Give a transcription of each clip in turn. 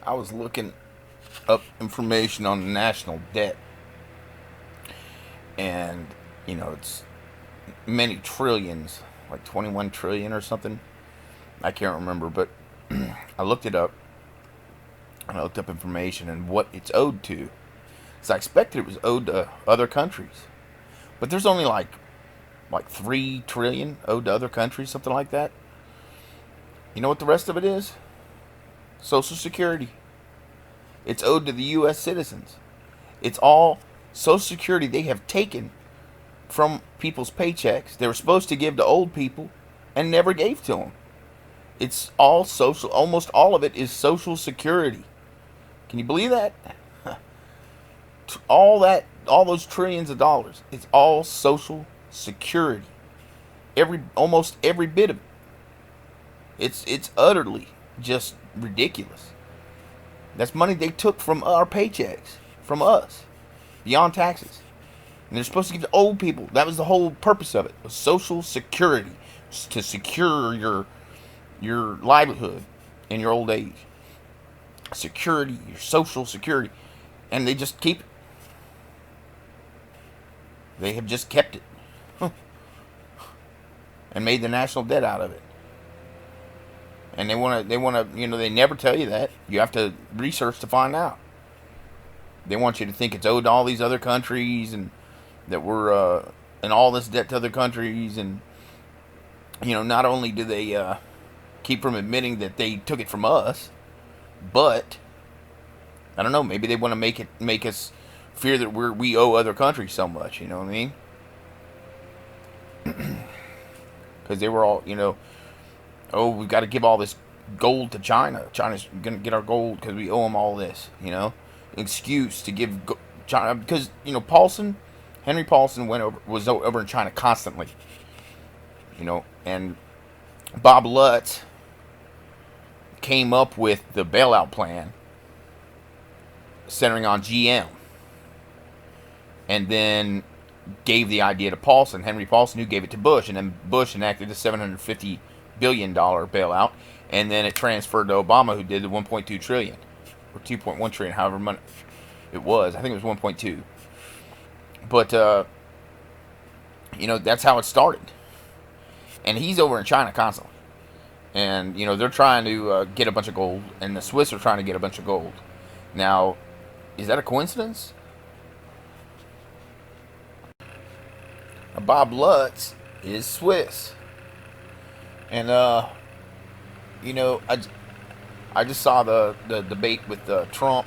I was looking up information on the national debt, and it's many trillions, like 21 trillion or something. I can't remember, but I looked it up, and I looked up information and what it's owed to. So I expected it was owed to other countries, but there's only like 3 trillion owed to other countries, something like that. You know what the rest of it is? Social Security. It's owed to the U.S. citizens. It's all Social Security they have taken from people's paychecks. They were supposed to give to old people and never gave to them. It's all social. Almost all of it is Social Security. Can you believe that? All those trillions of dollars. It's all Social Security. Almost every bit of it. It's utterly just ridiculous. That's money they took from our paychecks, from us, beyond taxes. And they're supposed to give to old people. That was the whole purpose of it. Was Social Security, to secure your livelihood in your old age. Security, your Social Security. And they just keep it. They have just kept it. And made the national debt out of it. And they never tell you that. You have to research to find out. They want you to think it's owed to all these other countries, and that we're in all this debt to other countries. And not only do they keep from admitting that they took it from us, but I don't know, maybe they want to make us fear that we owe other countries so much. You know what I mean? Because they were all, oh, we've got to give all this gold to China. China's going to get our gold because we owe them all this, excuse to give China, because, Henry Paulson was over in China constantly, and Bob Lutz came up with the bailout plan centering on GM, and then gave the idea to Paulson, Henry Paulson, who gave it to Bush, and then Bush enacted the $750 billion bailout, and then it transferred to Obama, who did the 1.2 trillion or 2.1 trillion, however much it was. I think it was 1.2. But that's how it started. And he's over in China constantly, and they're trying to get a bunch of gold, and the Swiss are trying to get a bunch of gold. Now, is that a coincidence? Bob Lutz is Swiss. And, I just saw the debate with Trump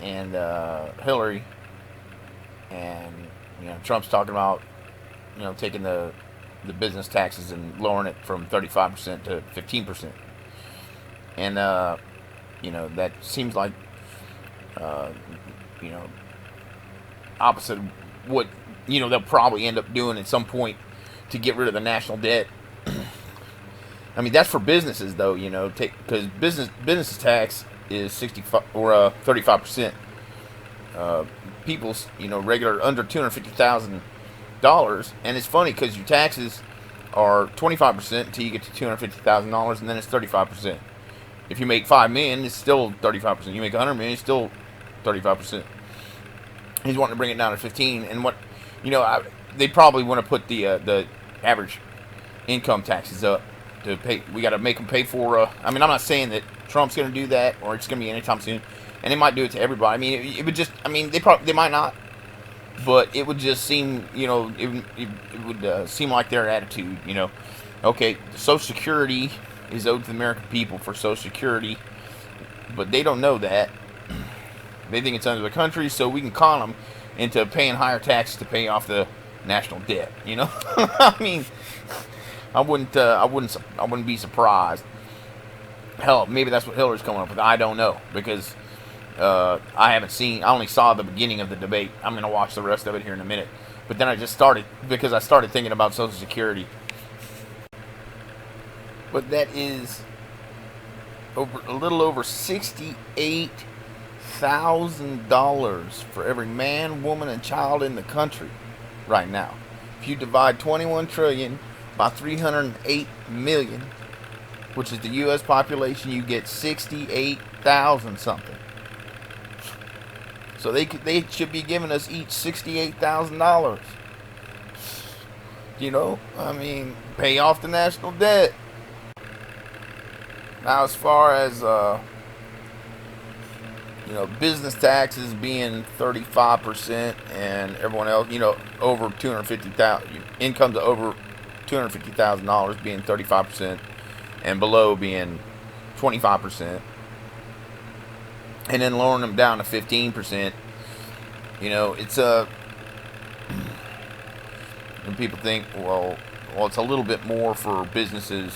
and Hillary. And, Trump's talking about, taking the business taxes and lowering it from 35% to 15%. And, that seems like, opposite of what, they'll probably end up doing at some point to get rid of the national debt. I mean, that's for businesses, though, because business tax is 65 or 35%. People's, regular under $250,000, and it's funny because your taxes are 25% until you get to $250,000, and then it's 35%. If you make $5 million, it's still 35%. You make $100 million, it's still 35%. He's wanting to bring it down to 15, and what, they probably want to put the average income taxes up to pay. We got to make them pay for. I'm not saying that Trump's going to do that, or it's going to be anytime soon, and they might do it to everybody. I mean, it would just. I mean, they might not, but it would just seem, it would seem like their attitude. Okay, Social Security is owed to the American people for Social Security, but they don't know that. They think it's under the country, so we can con them into paying higher taxes to pay off the national debt. I mean, I wouldn't be surprised. Hell, maybe that's what Hillary's coming up with. I don't know, because I only saw the beginning of the debate. I'm gonna watch the rest of it here in a minute. But then I started thinking about Social Security. But that is a little over $68,000 for every man, woman, and child in the country right now. If you divide 21 trillion by 308 million, which is the U.S. population, you get 68,000 something. So they should be giving us each $68,000. You know, I mean, pay off the national debt. Now, as far as you know, business taxes being 35%, and everyone else, you know, over 250,000 incomes over $250,000 being 35%, and below being 25%, and then lowering them down to 15%. You know, it's a. And people think, well, it's a little bit more for businesses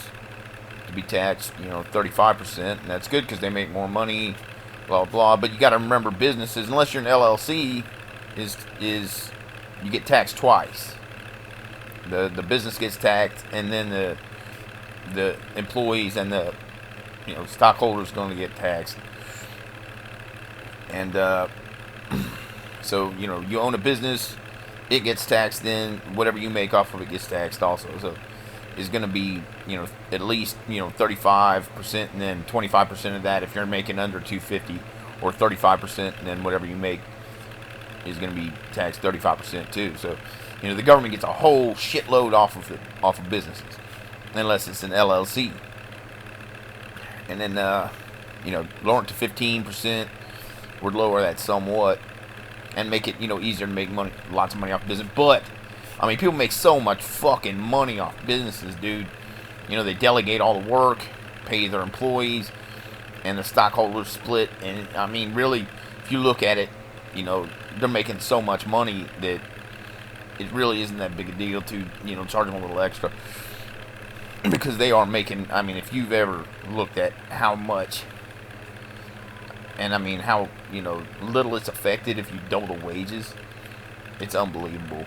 to be taxed, you know, 35%, and that's good because they make more money, blah blah. But you got to remember, businesses, unless you're an LLC, is you get taxed twice. The business gets taxed, and then the employees and the, you know, stockholders going to get taxed. And so, you know, you own a business, it gets taxed, then whatever you make off of it gets taxed also. So is going to be, you know, at least, you know, 35%, and then 25% of that if you're making under 250, or 35%, and then whatever you make is going to be taxed 35% too. So, you know, the government gets a whole shitload off of businesses, unless it's an LLC. And then, you know, lower it to 15% would lower that somewhat, and make it, you know, easier to make money, lots of money off business. But I mean, people make so much fucking money off businesses, dude. You know, they delegate all the work, pay their employees, and the stockholders split. And I mean, really, if you look at it, you know, they're making so much money that it really isn't that big a deal to, you know, charge them a little extra, because they are making. I mean, if you've ever looked at how much, and I mean how, you know, little it's affected if you double the wages, it's unbelievable.